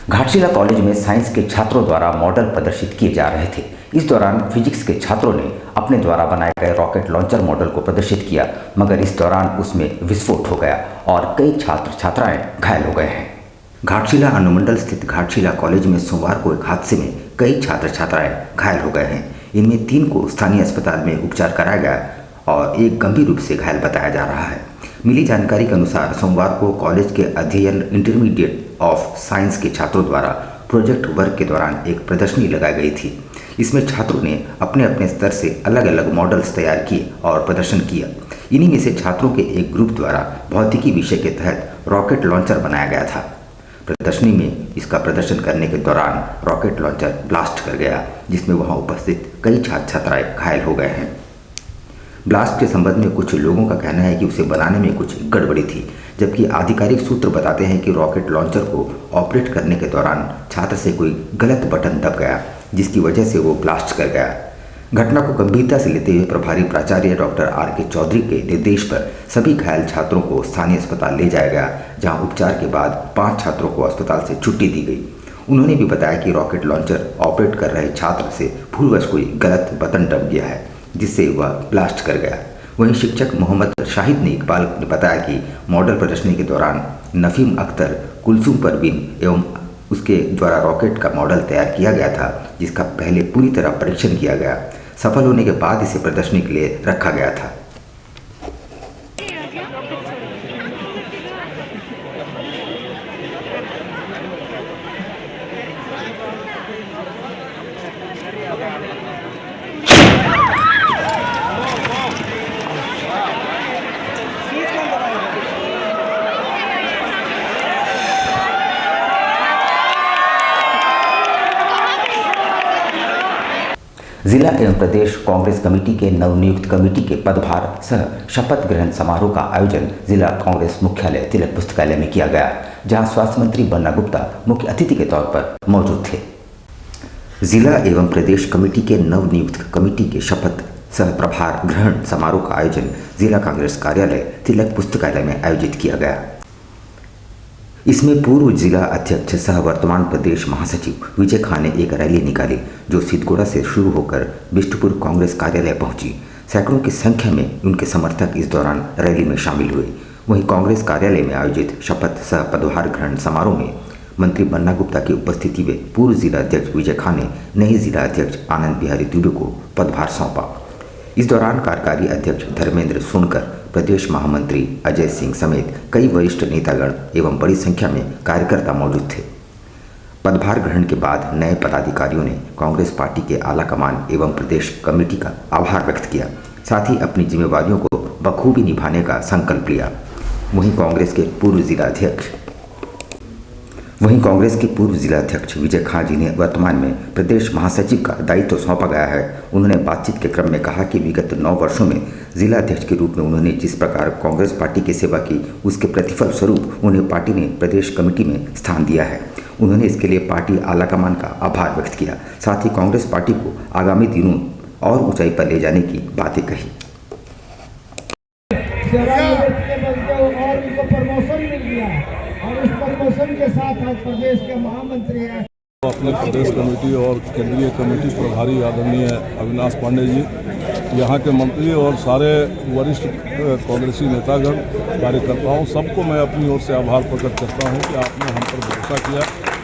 Ghatshila college में science के छात्रों द्वारा मॉडल प्रदर्शित किए जा रहे थे। इस दौरान फिजिक्स के छात्रों ने अपने द्वारा बनाए गए रॉकेट लॉन्चर मॉडल को प्रदर्शित किया, मगर इस दौरान उसमें विस्फोट हो गया और कई छात्र छात्राएं घायल हो गए हैं। घाटशिला अनुमंडल स्थित घाटशिला कॉलेज में सोमवार को एक हादसे में कई छात्र छात्राएं घायल हो गए हैं। इनमें 3 को स्थानीय अस्पताल में उपचार कराया गया और एक गंभीर रूप से घायल बताया जा रहा है। मिली जानकारी के अनुसार सोमवार को कॉलेज के अध्ययन इंटरमीडिएट ऑफ साइंस के छात्रों द्वारा प्रोजेक्ट वर्क के दौरान एक प्रदर्शनी लगाई गई थी। इसमें छात्रों ने अपने अपने स्तर से अलग अलग मॉडल्स तैयार किए और प्रदर्शन किया। इन्हीं में से छात्रों के एक ग्रुप द्वारा भौतिकी विषय के तहत रॉकेट लॉन्चर बनाया गया था। प्रदर्शनी में इसका प्रदर्शन करने के दौरान रॉकेट लॉन्चर ब्लास्ट कर गया, जिसमें वहां उपस्थित कई छात्र छात्राएं घायल हो गए हैं। ब्लास्ट के संबंध में कुछ लोगों का कहना है कि उसे बनाने में कुछ गड़बड़ी थी, जबकि आधिकारिक सूत्र बताते हैं कि रॉकेट लॉन्चर को ऑपरेट करने के दौरान छात्र से कोई गलत बटन दब गया, जिसकी वजह से वो ब्लास्ट कर गया। घटना को गंभीरता से लेते हुए प्रभारी प्राचार्य डॉक्टर आर.के. चौधरी के निर्देश पर सभी घायल छात्रों को स्थानीय अस्पताल ले जाया गया, जहां उपचार के बाद 5 छात्रों को अस्पताल से छुट्टी दी गई। उन्होंने भी बताया कि रॉकेट लॉन्चर ऑपरेट कर रहे छात्र से भूलवश कोई गलत बटन दब गया है, जिससे वह ब्लास्ट कर गया। वहीं शिक्षक मोहम्मद शाहिद ने इकबाल ने बताया कि मॉडल प्रदर्शनी के दौरान नफीम अख्तर, कुलसुम परवीन एवं उसके द्वारा रॉकेट का मॉडल तैयार किया गया था, जिसका पहले पूरी तरह परीक्षण किया गया। सफल होने के बाद इसे प्रदर्शनी के लिए रखा गया था। जिला एवं प्रदेश कांग्रेस कमेटी के नवनियुक्त कमेटी के पदभार सह शपथ ग्रहण समारोह का आयोजन जिला कांग्रेस मुख्यालय तिलक पुस्तकालय में किया गया, जहां स्वास्थ्य मंत्री बन्ना गुप्ता मुख्य अतिथि के तौर पर मौजूद थे। जिला एवं प्रदेश कमेटी के नवनियुक्त कमेटी के शपथ सह प्रभार ग्रहण समारोह का आयोजन जिला कांग्रेस कार्यालय तिलक पुस्तकालय में आयोजित किया गया। इसमें पूर्व जिला अध्यक्ष सह वर्तमान प्रदेश महासचिव विजय खान ने एक रैली निकाली, जो सिद्धगोड़ा से शुरू होकर बिष्टुपुर कांग्रेस कार्यालय पहुंची। सैकड़ों की संख्या में उनके समर्थक इस दौरान रैली में शामिल हुए। वहीं कांग्रेस कार्यालय में आयोजित शपथ सह पदभार ग्रहण समारोह में मंत्री बन्ना गुप्ता की उपस्थिति में पूर्व जिला अध्यक्ष विजय खान ने नए जिला अध्यक्ष आनंद बिहारी दुबे को पदभार सौंपा। इस दौरान कार्यकारी अध्यक्ष धर्मेंद्र सोनकर, प्रदेश महामंत्री अजय सिंह समेत कई वरिष्ठ नेतागण एवं बड़ी संख्या में कार्यकर्ता मौजूद थे। पदभार ग्रहण के बाद नए पदाधिकारियों ने कांग्रेस पार्टी के आला कमान एवं प्रदेश कमेटी का आभार व्यक्त किया, साथ ही अपनी जिम्मेवारियों को बखूबी निभाने का संकल्प लिया। वहीं कांग्रेस के पूर्व जिला अध्यक्ष विजय खान जी ने वर्तमान में प्रदेश महासचिव का दायित्व सौंपा गया है। उन्होंने बातचीत के क्रम में कहा कि विगत 9 वर्षों में जिला अध्यक्ष के रूप में उन्होंने जिस प्रकार कांग्रेस पार्टी की सेवा की, उसके प्रतिफल स्वरूप उन्हें पार्टी ने प्रदेश कमेटी में स्थान दिया है। उन्होंने इसके लिए पार्टी आलाकमान का आभार व्यक्त किया, साथ ही कांग्रेस पार्टी को आगामी दिनों और ऊंचाई पर ले जाने की बातें कही। और इस प्रमोशन के साथ आज प्रदेश के महामंत्री हैं। अपने प्रदेश कमेटी और केंद्रीय कमेटी प्रभारी आदरणीय अविनाश पांडे जी, यहाँ के मंत्री और सारे वरिष्ठ कांग्रेसी नेतागण, कार्यकर्ताओं, सबको मैं अपनी ओर से आभार प्रकट करता हूँ कि आपने हम पर भरोसा किया,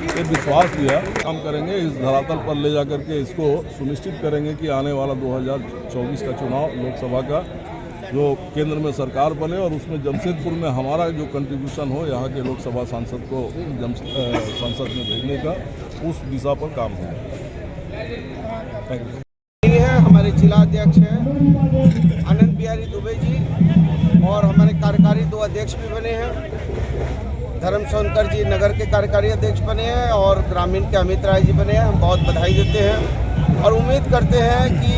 ये विश्वास दिया। काम करेंगे, इस धरातल पर ले जाकर के इसको सुनिश्चित करेंगे कि आने वाला 2024 का चुनाव लोकसभा का जो केंद्र में सरकार बने और उसमें जमशेदपुर में हमारा जो कंट्रीब्यूशन हो, यहाँ के लोकसभा सांसद को संसद में भेजने का, उस दिशा पर काम हो। Thank you. है हमारे जिला अध्यक्ष हैं आनंद बिहारी दुबे जी, और हमारे कार्यकारी 2 अध्यक्ष भी बने हैं। धर्म सोनकर जी नगर के कार्यकारी अध्यक्ष बने हैं और ग्रामीण के अमित राय जी बने हैं। हम बहुत बधाई देते हैं और उम्मीद करते हैं कि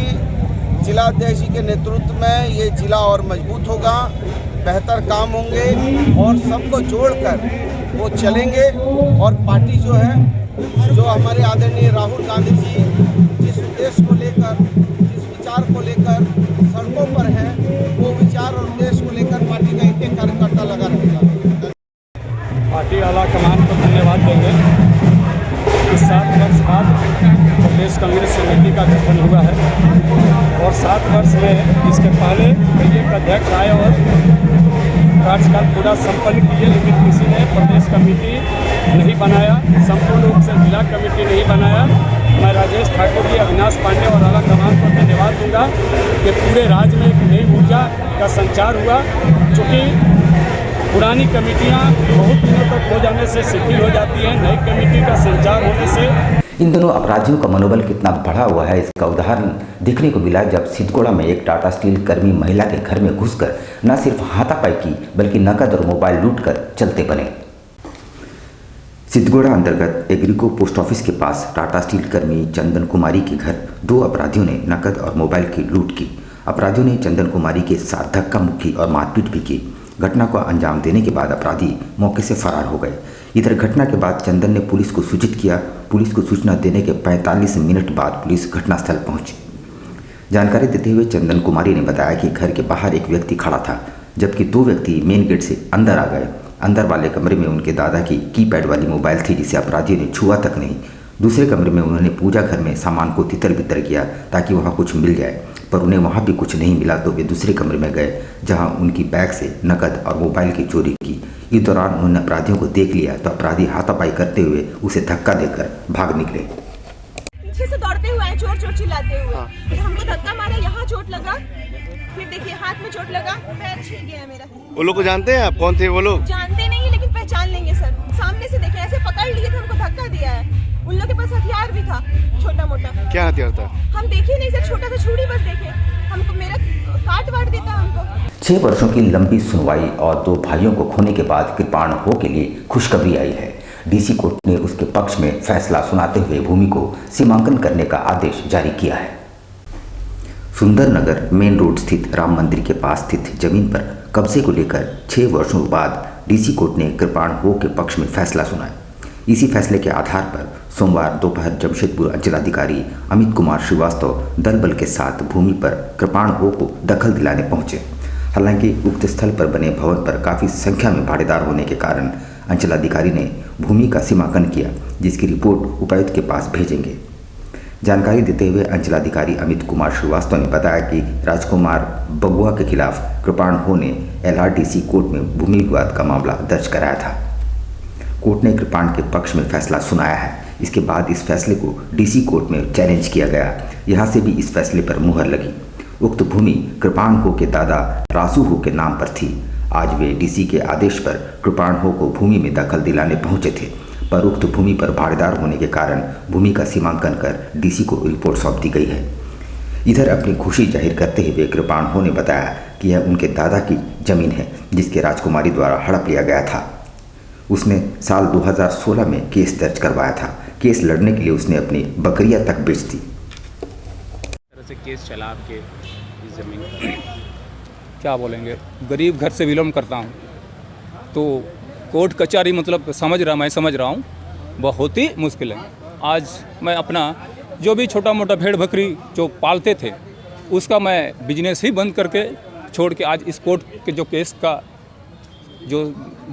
जिला अध्यक्ष जी के नेतृत्व में ये जिला और मजबूत होगा, बेहतर काम होंगे और सबको जोड़कर वो चलेंगे। और पार्टी जो है, जो हमारे आदरणीय राहुल गांधी जी जिस उद्देश्य को लेकर, जिस विचार को लेकर सड़कों पर हैं, वो विचार और उद्देश्य को लेकर पार्टी का एक कार्यकर्ता लगा रहेगा। पार्टी आला कमान को धन्यवाद देंगे कमेटी का गठन हुआ है और 7 वर्ष में इसके पहले कई एक अध्यक्ष आए और कार्यकाल पूरा संपन्न किए, लेकिन किसी ने प्रदेश कमेटी नहीं बनाया, संपूर्ण रूप से जिला कमेटी नहीं बनाया। मैं राजेश ठाकुर जी, अविनाश पांडे और आला कमान को धन्यवाद दूंगा कि पूरे राज्य में एक नई ऊर्जा का संचार हुआ। चूँकि पुरानी कमेटियां बहुत दिनों तक हो जाने से शिथिल हो जाती हैं, नई कमेटी का संचार होने से इन दोनों अपराधियों का मनोबल कितना बढ़ा हुआ है, इसका उदाहरण देखने को मिला जब सिद्धगोड़ा में एक टाटा स्टील कर्मी महिला के घर में घुसकर न सिर्फ हाथापाई की बल्कि नकद और मोबाइल लूटकर चलते बने। सिद्धगोड़ा अंतर्गत एग्रीको पोस्ट ऑफिस के पास टाटा स्टील कर्मी चंदन कुमारी के घर 2 अपराधियों ने नकद और मोबाइल की लूट की। अपराधियों ने चंदन कुमारी के साथ धक्का मुक्की और मारपीट भी की। घटना को अंजाम देने के बाद अपराधी मौके से फरार हो गए। इधर घटना के बाद चंदन ने पुलिस को सूचित किया। पुलिस को सूचना देने के 45 मिनट बाद पुलिस घटनास्थल पहुंची। जानकारी देते हुए चंदन कुमारी ने बताया कि घर के बाहर एक व्यक्ति खड़ा था, जबकि 2 व्यक्ति मेन गेट से अंदर आ गए। अंदर वाले कमरे में उनके दादा की कीपैड वाली मोबाइल थी, जिसे अपराधियों ने छुआ तक नहीं। दूसरे कमरे में उन्होंने पूजा घर में सामान को तितर बितर किया ताकि वहाँ कुछ मिल जाए, पर उन्हें वहाँ भी कुछ नहीं मिला तो वे दूसरे कमरे में गए, जहाँ उनकी बैग से नकद और मोबाइल की चोरी की। इस दौरान उन्होंने अपराधियों को देख लिया तो अपराधी हाथापाई करते हुए उसे धक्का देकर भाग निकले। पीछे से दौड़ते हुए आए, चोर चोर चिल्लाते हुए। फिर हमको धक्का मारा, यहाँ चोट लगा, फिर देखिए हाथ में चोट लगा, पैर छिल गया मेरा। वो लोग को जानते हैं आप? कौन थे वो लोग? जानते नहीं है, लेकिन पहचान लेंगे सर। सामने से देखे, ऐसे पकड़ लिए थे, हमको धक्का दिया है। उन लोग के पास हथियार भी था, छोटा मोटा। क्या हथियार था? हम देखे नहीं सर, छोटा सा छुरी बस देखे। हमको मेरा काट वाट देता हमको। 6 वर्षों की लंबी सुनवाई और 2 भाइयों को खोने के बाद कृपाण हो के लिए खुशखबरी आई है। डीसी कोर्ट ने उसके पक्ष में फैसला सुनाते हुए भूमि को सीमांकन करने का आदेश जारी किया है। सुंदरनगर मेन रोड स्थित राम मंदिर के पास स्थित जमीन पर कब्जे को लेकर 6 वर्षों बाद डीसी कोर्ट ने कृपाण हो के पक्ष में फैसला सुनाया। इसी फैसले के आधार पर सोमवार दोपहर जमशेदपुर अंचलाधिकारी अमित कुमार श्रीवास्तव दल बल के साथ भूमि पर कृपाण हो को दखल दिलाने पहुंचे। हालांकि उक्त स्थल पर बने भवन पर काफ़ी संख्या में भाड़ेदार होने के कारण अंचलाधिकारी ने भूमि का सीमांकन किया, जिसकी रिपोर्ट उपायुक्त के पास भेजेंगे। जानकारी देते हुए अंचलाधिकारी अमित कुमार श्रीवास्तव ने बताया कि राजकुमार बगुआ के खिलाफ कृपाण हो ने LRDC कोर्ट में भूमि विवाद का मामला दर्ज कराया था। कोर्ट ने कृपाण के पक्ष में फैसला सुनाया है। इसके बाद इस फैसले को डीसी कोर्ट में चैलेंज किया गया। यहाँ से भी इस फैसले पर मुहर लगी। उक्त भूमि कृपाण हो के दादा रासू हो के नाम पर थी। आज वे डीसी के आदेश पर कृपाण हो को भूमि में दखल दिलाने पहुंचे थे, पर उक्त भूमि पर भाड़ेदार होने के कारण भूमि का सीमांकन कर डीसी को रिपोर्ट सौंप दी गई है। इधर अपनी खुशी जाहिर करते हुए कृपाण हो ने बताया कि यह उनके दादा की जमीन है, जिसके राजकुमारी द्वारा हड़प लिया गया था। उसने साल 2016 में केस दर्ज करवाया था। केस लड़ने के लिए उसने अपनी बकरियां तक बेच दी। तरह से केस चला आपके इस जमीन पर, क्या बोलेंगे, गरीब घर से बिलोंग करता हूँ, तो कोर्ट कचहरी मतलब मैं समझ रहा हूँ बहुत ही मुश्किल है। आज मैं अपना जो भी छोटा मोटा भेड़ बकरी जो पालते थे उसका मैं बिजनेस ही बंद करके छोड़ के आज इस कोर्ट के जो केस का जो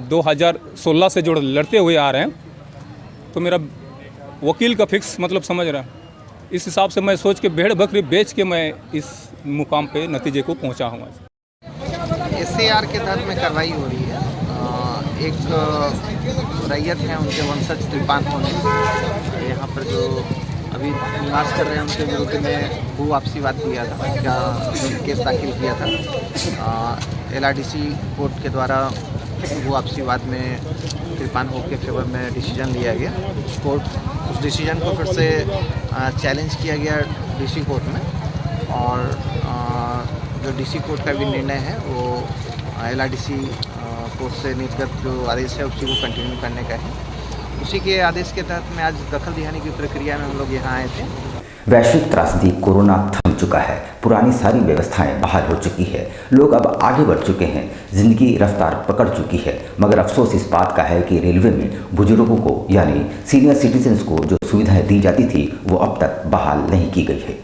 2016 से जो लड़ते हुए आ रहे हैं, तो मेरा वकील का फिक्स मतलब समझ रहा है। इस हिसाब से मैं सोच के भेड़ बकरी बेच के मैं इस मुकाम पे नतीजे को पहुंचा हूँ। SAR के तहत में कार्रवाई हो रही है। एक रैयत हैं, उनके वंशज कृपाण हो ने यहाँ पर जो अभी निवास कर रहे हैं उनके विरुद्ध में भू वापसी वाद किया था, क्या केस दाखिल किया था। LRDC कोर्ट के द्वारा भू वापसी वाद में कृपाण हो के फेवर में डिसीजन लिया गया। उस डिसीजन को फिर से चैलेंज किया गया डीसी कोर्ट में, और जो डीसी कोर्ट का भी निर्णय है वो LRDC कोर्ट से निर्गत जो आदेश है उसी को कंटिन्यू करने का है। उसी के आदेश के तहत में आज दखल दिलाने की प्रक्रिया में हम लोग यहाँ आए थे। वैश्विक त्रासदी कोरोना थम चुका है। पुरानी सारी व्यवस्थाएं बहाल हो चुकी है। लोग अब आगे बढ़ चुके हैं। जिंदगी रफ्तार पकड़ चुकी है। मगर अफसोस इस बात का है कि रेलवे में बुजुर्गों को यानी सीनियर सिटीजन्स को जो सुविधाएं दी जाती थी वो अब तक बहाल नहीं की गई है।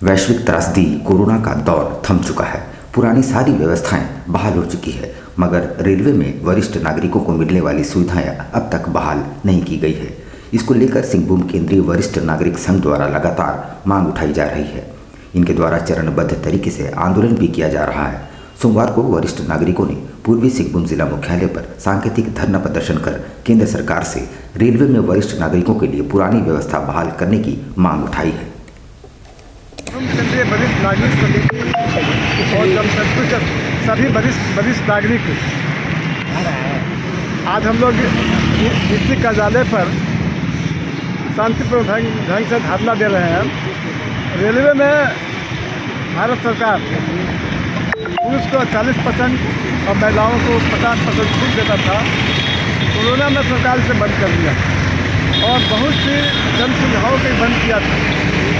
वैश्विक त्रासदी कोरोना का दौर थम चुका है। पुरानी सारी व्यवस्थाएं बहाल हो चुकी है, मगर रेलवे में वरिष्ठ नागरिकों को मिलने वाली सुविधाएं अब तक बहाल नहीं की गई है। इसको लेकर सिंहभूम केंद्रीय वरिष्ठ नागरिक संघ द्वारा लगातार मांग उठाई जा रही है। इनके द्वारा चरणबद्ध तरीके से आंदोलन भी किया जा रहा है। सोमवार को वरिष्ठ नागरिकों ने पूर्वी सिंहभूम जिला मुख्यालय पर सांकेतिक धरना प्रदर्शन कर केंद्र सरकार से रेलवे में वरिष्ठ नागरिकों के लिए पुरानी व्यवस्था बहाल करने की मांग उठाई है। केंद्रीय वरिष्ठ नागरिक समिति और जमशेदपुर के सभी वरिष्ठ नागरिक आज हम लोग डिस्ट्रिक्ट कार्यालय पर शांतिपूर्ण ढंग से धरना दे रहे हैं। रेलवे में भारत सरकार पुरुष को 40% और महिलाओं को 50% छूट देता था। कोरोना में सरकार इसे बंद कर दिया और बहुत सी जन सुविधाओं को बंद किया था।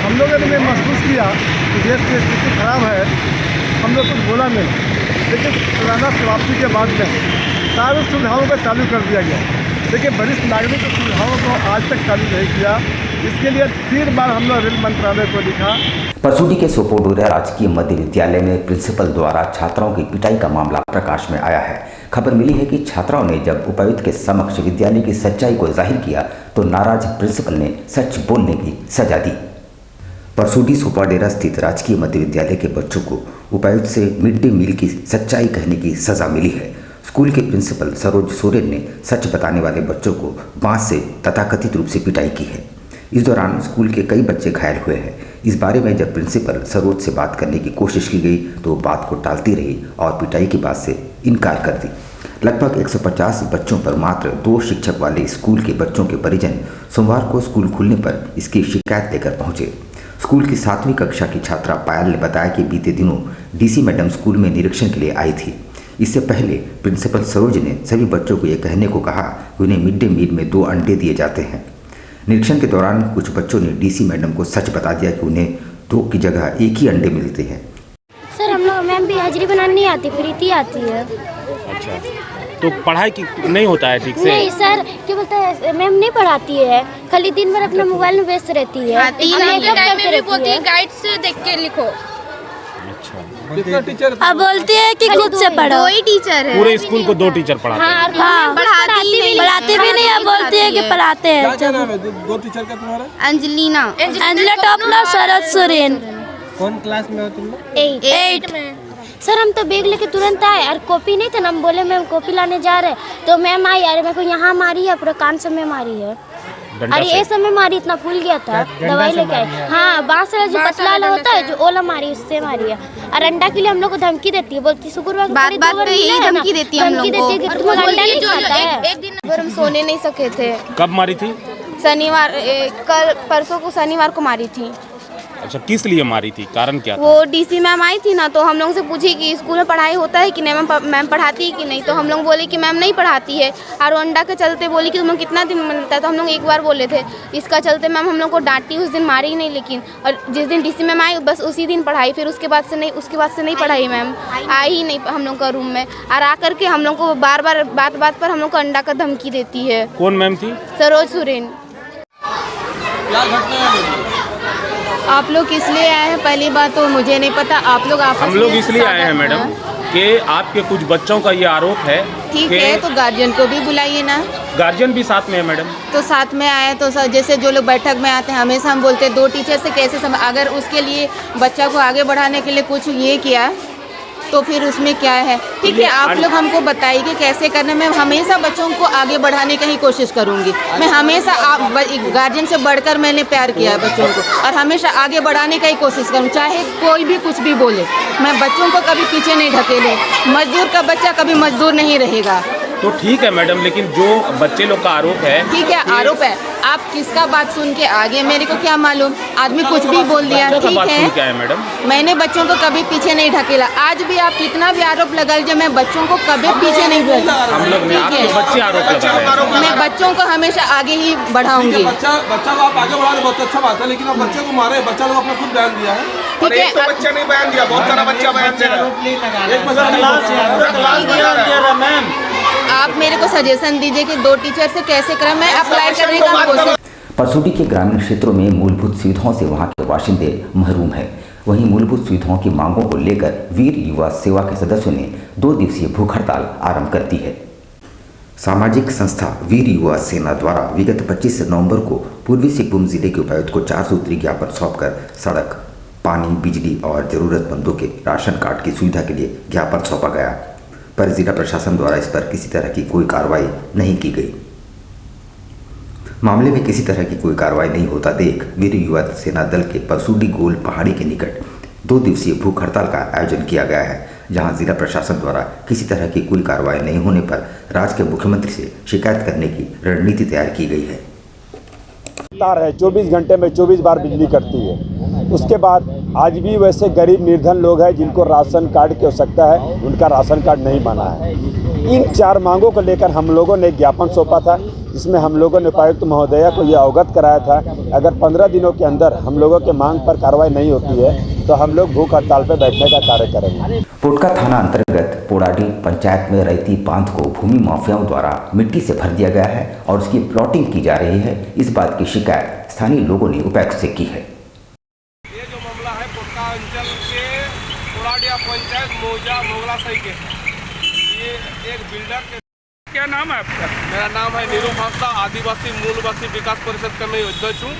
हम लोगों ने महसूस किया कि देश की स्थिति खराब है, हम लोग कुछ बोला नहीं, लेकिन कोरोना समाप्ति के बाद में सारी सुविधाओं को चालू कर दिया गया, लेकिन वरिष्ठ नागरिक की सुविधाओं को आज तक चालू नहीं किया। इसके लिए 3 बार हम लोग रेल मंत्रालय को लिखा। परसूडी के सोपोडोरा राजकीय मध्य विद्यालय में प्रिंसिपल द्वारा छात्राओं की पिटाई का मामला प्रकाश में आया है। खबर मिली है कि छात्राओं ने जब उपायुक्त के समक्ष विद्यालय की सच्चाई को जाहिर किया तो नाराज प्रिंसिपल ने सच बोलने की सजा दी। परसूडी सोपाडेरा स्थित राजकीय मध्य विद्यालय के बच्चों को उपायुक्त से मिड डे मील की सच्चाई कहने की सजा मिली है। स्कूल के प्रिंसिपल सरोज सोरेन ने सच बताने वाले बच्चों को बांस से तथाकथित रूप से पिटाई की है। इस दौरान स्कूल के कई बच्चे घायल हुए हैं। इस बारे में जब प्रिंसिपल सरोज से बात करने की कोशिश की गई तो बात को टालती रही और पिटाई की बात से इनकार कर दी। लगभग 150 बच्चों पर मात्र 2 शिक्षक वाले स्कूल के बच्चों के परिजन सोमवार को स्कूल खुलने पर इसकी शिकायत लेकर पहुंचे। स्कूल की 7वीं कक्षा की छात्रा पायल ने बताया कि बीते दिनों डीसी मैडम स्कूल में निरीक्षण के लिए आई थी। इससे पहले प्रिंसिपल सरोज ने सभी बच्चों को यह कहने को कहा कि उन्हें मिड डे मील में 2 अंडे दिए जाते हैं। निरीक्षण के दौरान कुछ बच्चों ने डीसी मैडम को सच बता दिया कि उन्हें 2 की जगह 1 ही अंडे मिलते हैं। सर हम लोग मैम भी हाजिरी बनानी नहीं आती, प्रीति आती है। अच्छा, तो पढ़ाई की नहीं होता है ठीक से? नहीं सर, क्या बोलते हैं मैम नहीं पढ़ाती है, खाली दिन भर अपना मोबाइल में व्यस्त रहती है। गाइड से देख के लिखो। कितना टीचर? अब बोलती है कि खुद से पढ़ो। 2 ही टीचर है पूरे स्कूल को 2 टीचर पढ़ाते हैं? हाँ, पढ़ाते भी नहीं, अब बोलती है कि पढ़ाते हैं। क्या नाम है 2 टीचर का तुम्हारा? अंजलिना टॉपला, सरोज सोरेन। कौन क्लास में हो तुम लोग? 8 में। सर हम तो बैग लेके तुरंत आए और कॉपी नहीं था ना, हम बोले मैम कॉपी लाने जा रहे तो मैम आई, अरे मेरे को यहाँ मारी है, पूरा कान से मारी है। अरे ये समय मारी, इतना फूल गया था, दवाई लेके आए। हाँ, बांस जो पतला वाला होता है जो ओला मारी, उससे मारी है। और अंडा के लिए हम लोग को धमकी देती है, बोलती शुक्रवार बात पे यही धमकी देती है हम लोग को। कि तुम अंडा नहीं खाता है। एक दिन हम सोने नहीं सके थे। कब मारी थी? शनिवार, कल परसों को शनिवार को मारी थी। अच्छा, किस लिए मारी थी? कारण क्या था? वो डीसी मैम आई थी ना, तो हम लोग से पूछी कि स्कूल में पढ़ाई होता है कि नहीं, मैम पढ़ाती है कि नहीं, तो हम लोग बोले कि मैम नहीं पढ़ाती है। और अंडा के चलते बोली कि तुम्हें कितना दिन मिलता है, तो हम लोग एक बार बोले थे। इसका चलते मैम हम लोग को डांटी, उस दिन मारी नहीं, लेकिन और जिस दिन डीसी मैम आई बस उसी दिन पढ़ाई, फिर उसके बाद से नहीं पढ़ाई मैम, आई ही नहीं हम लोग का रूम में। और आकर के हम लोग को बार बार बात पर हम लोग को अंडा का धमकी देती है। कौन मैम थी? सरोज सोरेन। आप लोग किस लिए आए हैं? पहली बात तो मुझे नहीं पता। आप लोग हम लोग इसलिए आए हैं मैडम कि आपके कुछ बच्चों का ये आरोप है। ठीक है, तो गार्जियन को भी बुलाइए ना। गार्जियन भी साथ में है मैडम। तो साथ में आए तो जैसे जो लोग बैठक में आते हैं हमेशा हम बोलते हैं 2 टीचर से कैसे अगर उसके लिए बच्चा को आगे बढ़ाने के लिए कुछ ये किया तो फिर उसमें क्या है? ठीक है, आप लोग हमको बताइए कि कैसे करना। मैं हमेशा बच्चों को आगे बढ़ाने की ही कोशिश करूंगी। मैं हमेशा गार्जियन से बढ़कर मैंने प्यार किया है बच्चों को और हमेशा आगे बढ़ाने का ही कोशिश करूँ, चाहे कोई भी कुछ भी बोले। मैं बच्चों को कभी पीछे नहीं ढकेले। मजदूर का बच्चा कभी मजदूर नहीं रहेगा। तो ठीक है मैडम, लेकिन जो बच्चे लोग का आरोप है, ठीक है आरोप है, आप किसका बात सुन के आगे, मेरे को क्या मालूम, आदमी कुछ भी बोल दिया। ठीक है मैडम, मैंने बच्चों को कभी पीछे नहीं ढकेला। आज भी आप कितना भी आरोप लगा लीजिए, मैं बच्चों को कभी पीछे नहीं ढकेला। हम लोग ने आपके बच्चे आरोप लगा रहे हैं। मैं बच्चों को हमेशा आगे ही बढ़ाऊंगी। बच्चा को आप आगे बढ़ा रहे, बहुत अच्छा बात है, लेकिन आप बच्चे को मारे, बच्चा लोग अपना खुद बयान दिया है। ठीक है, तो बच्चा नहीं बयान दिया, बहुत सारा बच्चा बयान दे रहा है। एक बच्चा मैम आप मेरे को सजेशन दीजिए कि 2 टीचर से कैसे करें, मैं अप्लाई करने का कोशिश। परसूडी के ग्रामीण क्षेत्रों में मूलभूत सुविधाओं से वहां के बाशिंदे महरूम हैं। वहीं मूलभूत सुविधाओं की मांगों को लेकर वीर युवा सेवा के सदस्यों ने 2 दिवसीय भूख हड़ताल आरंभ कर दी है। सामाजिक संस्था वीर युवा सेना द्वारा विगत 25 नवंबर को पूर्वी सिंहभूम जिले के उपायुक्त को 4 सूत्री ज्ञापन सौंपकर सड़क, पानी, बिजली और जरूरतमंदों के राशन कार्ड की सुविधा के लिए ज्ञापन सौंपा गया, पर जिला प्रशासन द्वारा इस पर किसी तरह की कोई कार्रवाई नहीं की गई। मामले में किसी तरह की कोई कार्रवाई नहीं होता देख वीर युवा सेना दल के परसूडी गोल पहाड़ी के निकट 2 दिवसीय भूख हड़ताल का आयोजन किया गया है, जहां जिला प्रशासन द्वारा किसी तरह की कोई कार्रवाई नहीं होने पर राज्य के मुख्यमंत्री से शिकायत करने की रणनीति तैयार की गई है। तार है 24 घंटे में 24 बार बिजली कटती है। उसके बाद आज भी वैसे गरीब निर्धन लोग हैं जिनको राशन कार्ड की आवश्यकता है, उनका राशन कार्ड नहीं बना है। इन 4 मांगों को लेकर हम लोगों ने ज्ञापन सौंपा था, जिसमें हम लोगों ने उपायुक्त महोदया को ये अवगत कराया था अगर 15 दिनों के अंदर हम लोगों के मांग पर कार्रवाई नहीं होती है तो हम लोग भूख हड़ताल पर बैठने का कार्य करेंगे। पोटका थाना अंतर्गत पोड़ाडी पंचायत में रैती बांध को भूमि माफियाओं द्वारा मिट्टी से भर दिया गया है और उसकी प्लॉटिंग की जा रही है। इस बात की शिकायत स्थानीय लोगों ने उपायुक्त से की है। ये जो मामला है पोटका अंचल के पोड़ाडिया पंचायत मोगला सही के है। ये एक बिल्डर के क्या नाम है आपका? मेरा नाम है नीरू भास्ता, आदिवासी मूलवासी विकास परिषद का मैं अध्यक्ष हूँ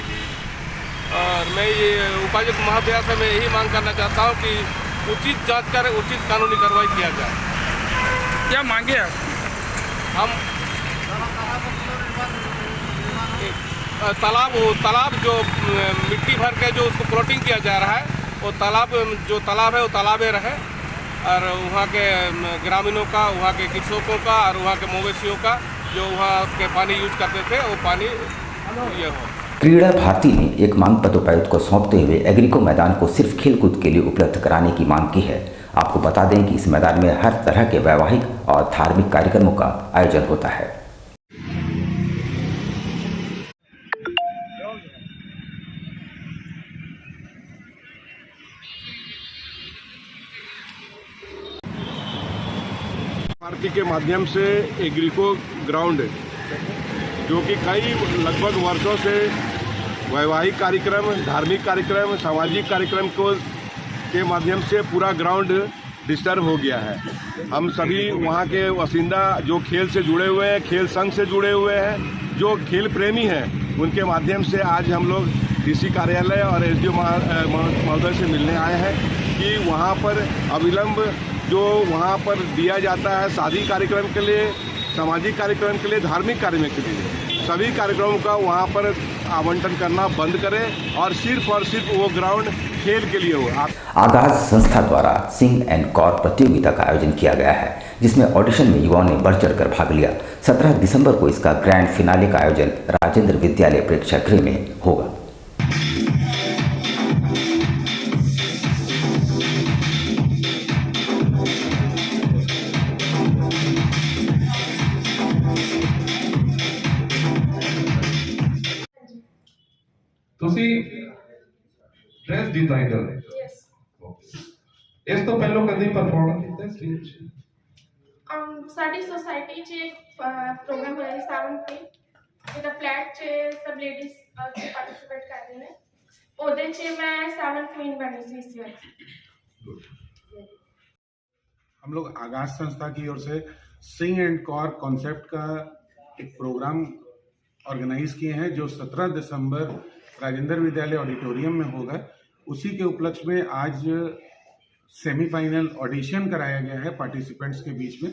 और मैं ये उपायुक्त महोदया से मैं यही मांग करना चाहता हूँ कि उचित जांच करें, उचित कानूनी कार्रवाई किया जाए। क्या मांगे आप? हम तालाब जो मिट्टी भर के जो उसको प्लॉटिंग किया जा रहा है वो तालाब है वो तालाबे रहे और वहाँ के ग्रामीणों का, वहाँ के कृषकों का और वहाँ के मवेशियों का जो वहाँ के पानी यूज करते थे वो पानी ये हो। क्रीड़ा भारती ने एक मांग पत्र उपायुक्त को सौंपते हुए एग्रीको मैदान को सिर्फ खेलकूद के लिए उपलब्ध कराने की मांग की है। आपको बता दें कि इस मैदान में हर तरह के वैवाहिक और धार्मिक कार्यक्रमों का आयोजन होता है। पार्टी के माध्यम से एग्रीको ग्राउंड जो कि कई लगभग वर्षों से वैवाहिक कार्यक्रम, धार्मिक कार्यक्रम, सामाजिक कार्यक्रम के माध्यम से पूरा ग्राउंड डिस्टर्ब हो गया है। हम सभी वहाँ के बासिंदा जो खेल से जुड़े हुए हैं, खेल संघ से जुड़े हुए हैं, जो खेल प्रेमी हैं, उनके माध्यम से आज हम लोग डीसी कार्यालय और एसडीओ महोदय से मिलने आए हैं कि वहाँ पर अविलंब जो वहाँ पर दिया जाता है शादी कार्यक्रम के लिए, सामाजिक कार्यक्रम के लिए, धार्मिक कार्यक्रम के लिए, सभी कार्यक्रमों का वहाँ पर आवंटन करना बंद करें और सिर्फ वो ग्राउंड खेल के लिए हो। आगाज संस्था द्वारा सिंग एंड कॉर प्रतियोगिता का आयोजन किया गया है, जिसमें ऑडिशन में युवाओं ने बढ़ चढ़कर भाग लिया। 17 दिसंबर को इसका ग्रैंड फिनाले का आयोजन राजेंद्र विद्यालय प्रेक्षागृह में होगा। ਤੁਸੀਂ ਡਰੈਸ ਡਿਜ਼ਾਈਨਰ यस ਇਸ ਤੋਂ ਪਹਿਲਾਂ ਕਦੀ ਪਰਫਾਰਮ ਕੀਤਾ ਸਟੇਜ ਸਾਡੀ ਸੋਸਾਇਟੀ 'ਚ ਇੱਕ ਪ੍ਰੋਗਰਾਮ ਹੋਇਆ ਸੀ ਸਾਵਨ ਤੇ ਜਿਹਦਾ ਫਲੈਟ 'ਚ ਸਭ ਲੇਡੀਜ਼ ਪਾਰਟਿਸਿਪੇਟ ਕਰਦੇ ਨੇ, ਉਹਦੇ 'ਚ ਮੈਂ ਸਾਵਨ क्वीन बनी थी इस ईयर। हम लोग आगाज संस्था की ओर से सिंग एंड कॉर कॉन्सेप्ट का एक प्रोग्राम ऑर्गेनाइज किए हैं जो 17 दिसंबर राजेंद्र विद्यालय ऑडिटोरियम में होगा। उसी के उपलक्ष्य में आज सेमीफाइनल ऑडिशन कराया गया है पार्टिसिपेंट्स के बीच में।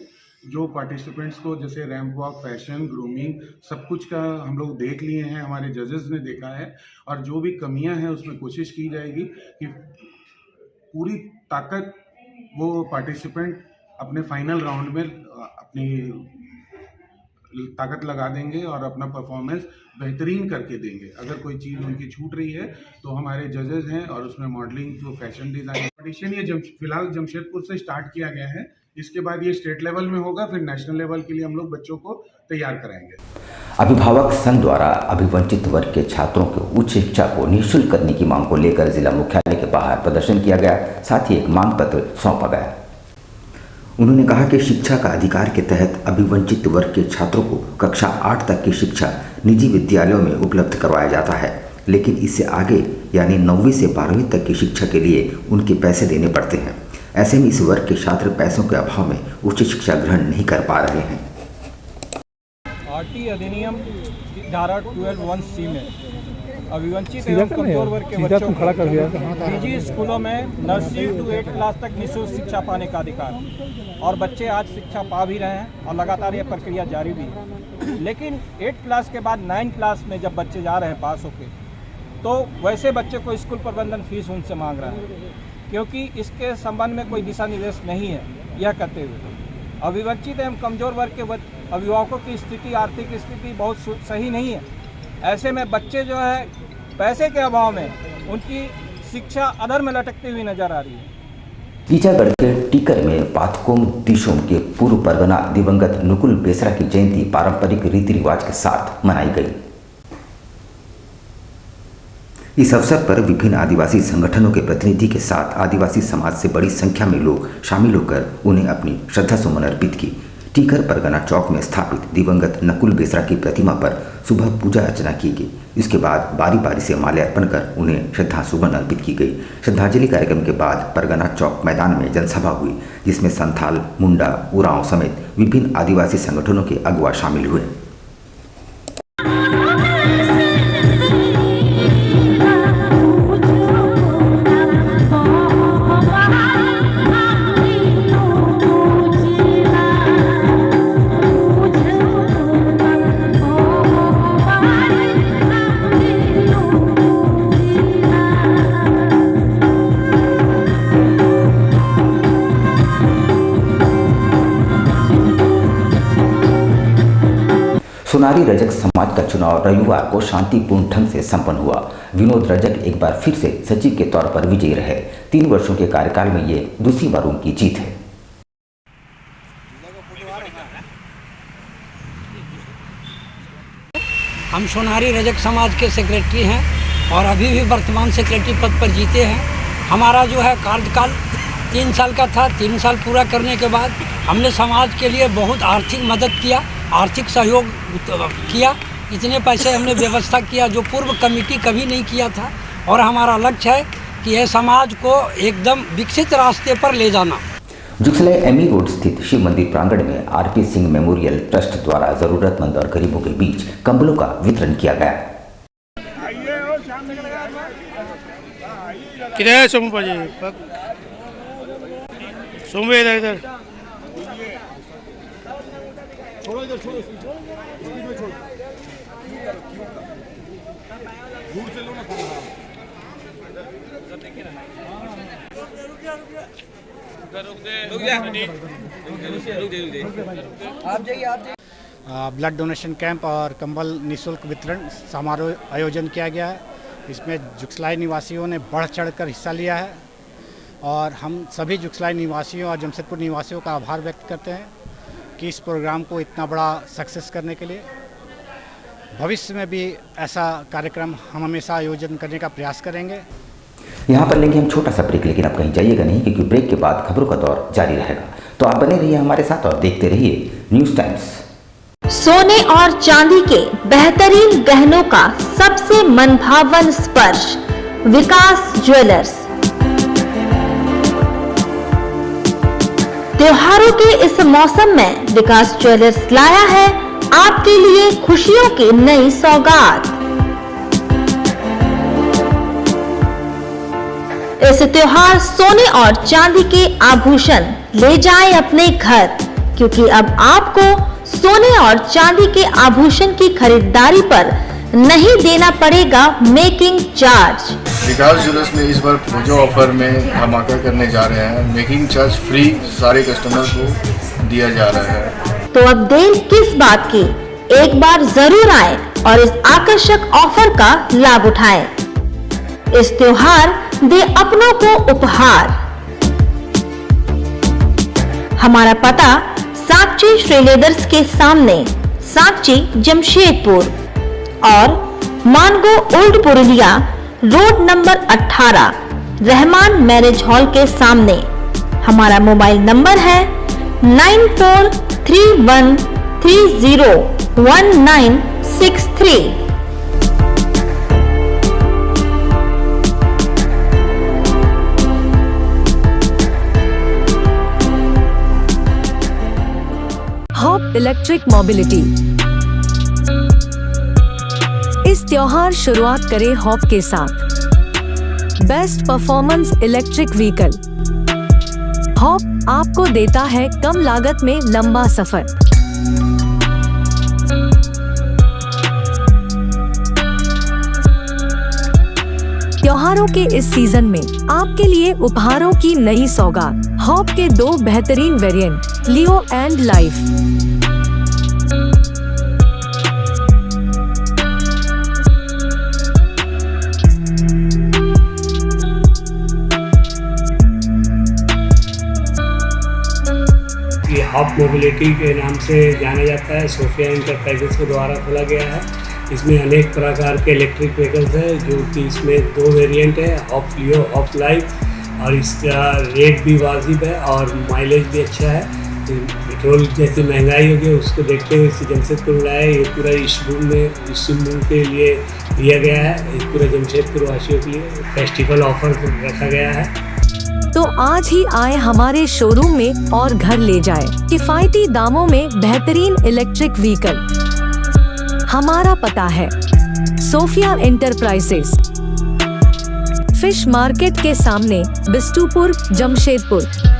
जो पार्टिसिपेंट्स को जैसे रैंप वॉक, फैशन, ग्रूमिंग सब कुछ का हम लोग देख लिए हैं, हमारे जजेस ने देखा है और जो भी कमियां हैं उसमें कोशिश की जाएगी कि पूरी ताकत वो पार्टिसिपेंट अपने फाइनल राउंड में अपनी ताकत लगा देंगे और अपना परफॉर्मेंस बेहतरीन करके देंगे। अगर कोई चीज़ उनकी छूट रही है तो हमारे जजेस हैं और उसमें मॉडलिंग जो फैशन डिज़ाइन ऑडिशन ये फिलहाल जमशेदपुर से स्टार्ट किया गया है। इसके बाद ये स्टेट लेवल में होगा, फिर नेशनल लेवल के लिए हम लोग बच्चों को तैयार कराएंगे। अभिभावक संघ द्वारा अभिवंचित वर्ग के छात्रों को उच्च शिक्षा को निःशुल्क करने की मांग को लेकर जिला मुख्यालय के बाहर प्रदर्शन किया गया, साथ ही एक मांग पत्र सौंपा गया। उन्होंने कहा कि शिक्षा का अधिकार के तहत अभिवंचित वर्ग के छात्रों को कक्षा 8 तक की शिक्षा निजी विद्यालयों में उपलब्ध करवाया जाता है, लेकिन इससे आगे यानी 9वीं से 12वीं तक की शिक्षा के लिए उनके पैसे देने पड़ते हैं। ऐसे में इस वर्ग के छात्र पैसों के अभाव में उच्च शिक्षा ग्रहण नहीं कर पा रहे हैं। भर्ती अधिनियम धारा 12(1)(c) में अभिवंचित एवं कमजोर वर्ग के बच्चों को निजी स्कूलों में नर्सरी टू 8 क्लास तक निःशुल्क शिक्षा पाने का अधिकार, और बच्चे आज शिक्षा पा भी रहे हैं और लगातार ये प्रक्रिया जारी भी है। लेकिन 8 क्लास के बाद 9 क्लास में जब बच्चे जा रहे हैं पास होके, तो वैसे बच्चे को स्कूल प्रबंधन फीस उनसे मांग रहा है, क्योंकि इसके संबंध में कोई दिशा निर्देश नहीं है। यह कहते हुए अभिवंचित एवं कमजोर वर्ग के अभिभावकों की स्थिति, आर्थिक स्थिति बहुत सही नहीं है। ऐसे में बच्चे जो है पैसे के अभाव में उनकी शिक्षा अधर में लटकती हुई नजर आ रही है। ईचागढ़ के टीकर में पातकोम दिशोम के पूर्व परगना दिवंगत नकुल बेसरा की जयंती पारंपरिक रीति रिवाज के साथ मनाई गई। इस अवसर पर विभिन्न आदिवासी संगठनों के प्रतिनिधि के साथ आदिवासी समाज से बड़ी संख्या में लोग शामिल होकर उन्हें अपनी श्रद्धा सुमन अर्पित की। टीकर परगना चौक में स्थापित दिवंगत नकुल बेसरा की प्रतिमा पर सुबह पूजा अर्चना की गई। इसके बाद बारी बारी से माल्यार्पण कर उन्हें श्रद्धा सुमन अर्पित की गई। श्रद्धांजलि कार्यक्रम के बाद परगना चौक मैदान में जनसभा हुई, जिसमें संथाल, मुंडा, उरांव समेत विभिन्न आदिवासी संगठनों के अगुवा शामिल हुए। सोनारी रजक समाज का चुनाव रविवार को शांतिपूर्ण ढंग से संपन्न हुआ। विनोद रजक एक बार फिर से सचिव के तौर पर विजयी रहे। 3 वर्षों के कार्यकाल में ये दूसरी बार उनकी जीत है। हम सोनारी रजक समाज के सेक्रेटरी हैं और अभी भी वर्तमान सेक्रेटरी पद पर जीते हैं। हमारा जो है कार्यकाल 3 साल का था। 3 साल पूरा करने के बाद हमने समाज के लिए बहुत आर्थिक मदद किया, आर्थिक सहयोग किया। इतने पैसे हमने व्यवस्था किया जो पूर्व कमेटी कभी नहीं किया था, और हमारा लक्ष्य है कि यह समाज को एकदम विकसित रास्ते पर ले जाना। जुगसलाई एमी रोड स्थित शिव मंदिर प्रांगण में आरपी सिंह मेमोरियल ट्रस्ट द्वारा जरूरतमंद और गरीबों के बीच कंबलों का वितरण किया गया। ब्लड डोनेशन कैंप और कंबल निःशुल्क वितरण समारोह आयोजन किया गया है। इसमें जुगसलाई निवासियों ने बढ़ चढ़कर हिस्सा लिया है, और हम सभी जुगसलाई निवासियों और जमशेदपुर निवासियों का आभार व्यक्त करते हैं कि इस प्रोग्राम को इतना बड़ा सक्सेस करने के लिए। भविष्य में भी ऐसा कार्यक्रम हम हमेशा आयोजन करने का प्रयास करेंगे। यहाँ पर लेंगे हम छोटा सा ब्रेक, लेकिन आप कहीं जाइएगा नहीं, क्योंकि ब्रेक के बाद खबरों का दौर जारी रहेगा। तो आप बने रहिए हमारे साथ और देखते रहिए न्यूज़ टाइम्स। सोने और चांदी के बेहतरीन गहनों का सबसे मनभावन स्पर्श, विकास ज्वेलर्स। त्योहारों के इस मौसम में विकास ज्वेलर्स लाया है आपके लिए खुशियों की नई सौगात। इस त्योहार सोने और चांदी के आभूषण ले जाएं अपने घर, क्योंकि अब आपको सोने और चांदी के आभूषण की खरीदारी पर नहीं देना पड़ेगा मेकिंग चार्ज। विकास ज्वेलर्स में इस बार पूजा ऑफर में धमाका करने जा रहे हैं। मेकिंग चार्ज फ्री सारे कस्टमर को दिया जा रहा है। तो अब देर किस बात की, एक बार जरूर आए और इस आकर्षक ऑफर का लाभ उठाएं। इस त्योहार दे अपनों को उपहार। हमारा पता साक्षी श्रीलेदर्स के सामने, साक्षी जमशेदपुर, और Mango old Purulia road number 18 Rahman marriage hall के सामने। हमारा मोबाइल नंबर है 9431301963। Hope Electric Mobility, त्योहार शुरुआत करे हॉप के साथ। Best performance electric vehicle. Hop आपको देता है कम लागत में लंबा सफर। त्योहारों के इस सीजन में आपके लिए उपहारों की नई सौगात। हॉप के 2 बेहतरीन वेरिएंट, लियो एंड लाइफ। ये हॉप मोबिलिटी के नाम से जाना जाता है, सोफिया इंटरप्राइजेस के द्वारा खोला गया है। इसमें अनेक प्रकार के इलेक्ट्रिक व्हीकल्स है, जो कि इसमें 2 वेरिएंट है, हॉप लियो, हॉप लाइफ। और इसका रेट भी वाजिब है और माइलेज भी अच्छा है। पेट्रोल जैसी महंगाई होगी उसको देखते हुए इसे जमशेदपुर लाया है। ये पूरा इस रूम के लिए दिया गया है, इस पूरे जमशेदपुर वासियों के लिए फेस्टिवल ऑफर रखा गया है। तो आज ही आए हमारे शोरूम में और घर ले जाए किफायती दामों में बेहतरीन इलेक्ट्रिक व्हीकल। हमारा पता है सोफिया इंटरप्राइजेस, फिश मार्केट के सामने, बिष्टुपुर, जमशेदपुर।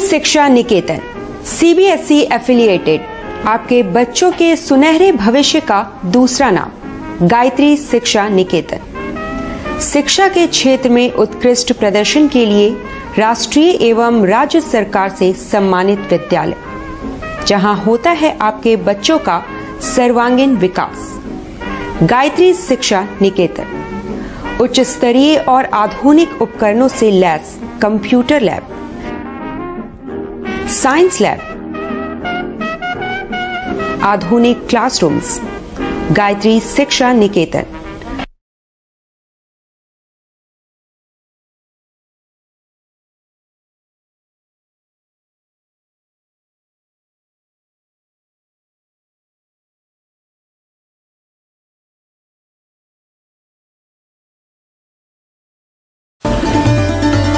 शिक्षा निकेतन CBSE एफिलिएटेड, आपके बच्चों के सुनहरे भविष्य का दूसरा नाम। गायत्री शिक्षा निकेतन शिक्षा के क्षेत्र में उत्कृष्ट प्रदर्शन के लिए राष्ट्रीय एवं राज्य सरकार से सम्मानित विद्यालय, जहां होता है आपके बच्चों का सर्वांगीण विकास। गायत्री शिक्षा निकेतन उच्च स्तरीय और आधुनिक उपकरणों से lace computer lab, science lab, आधुनिक क्लासरूम्स। गायत्री शिक्षा निकेतन।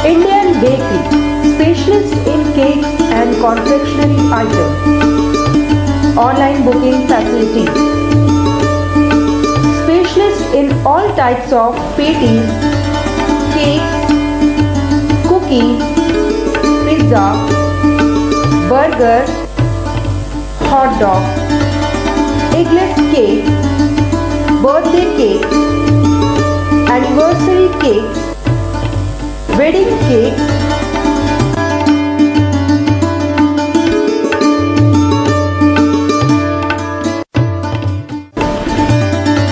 Indian Bakery, specialist in cakes and confectionery items. Online booking facilities. Specialist in all types of patties, cakes, cookies, pizza, burger, hot dog, eggless cake, birthday cake, anniversary cakes, wedding cakes,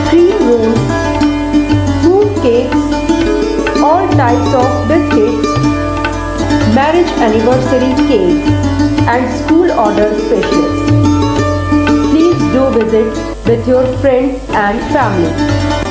cream rolls, fruit cakes, all types of biscuits, marriage anniversary cakes, and school order specialists. Please do visit with your friends and family.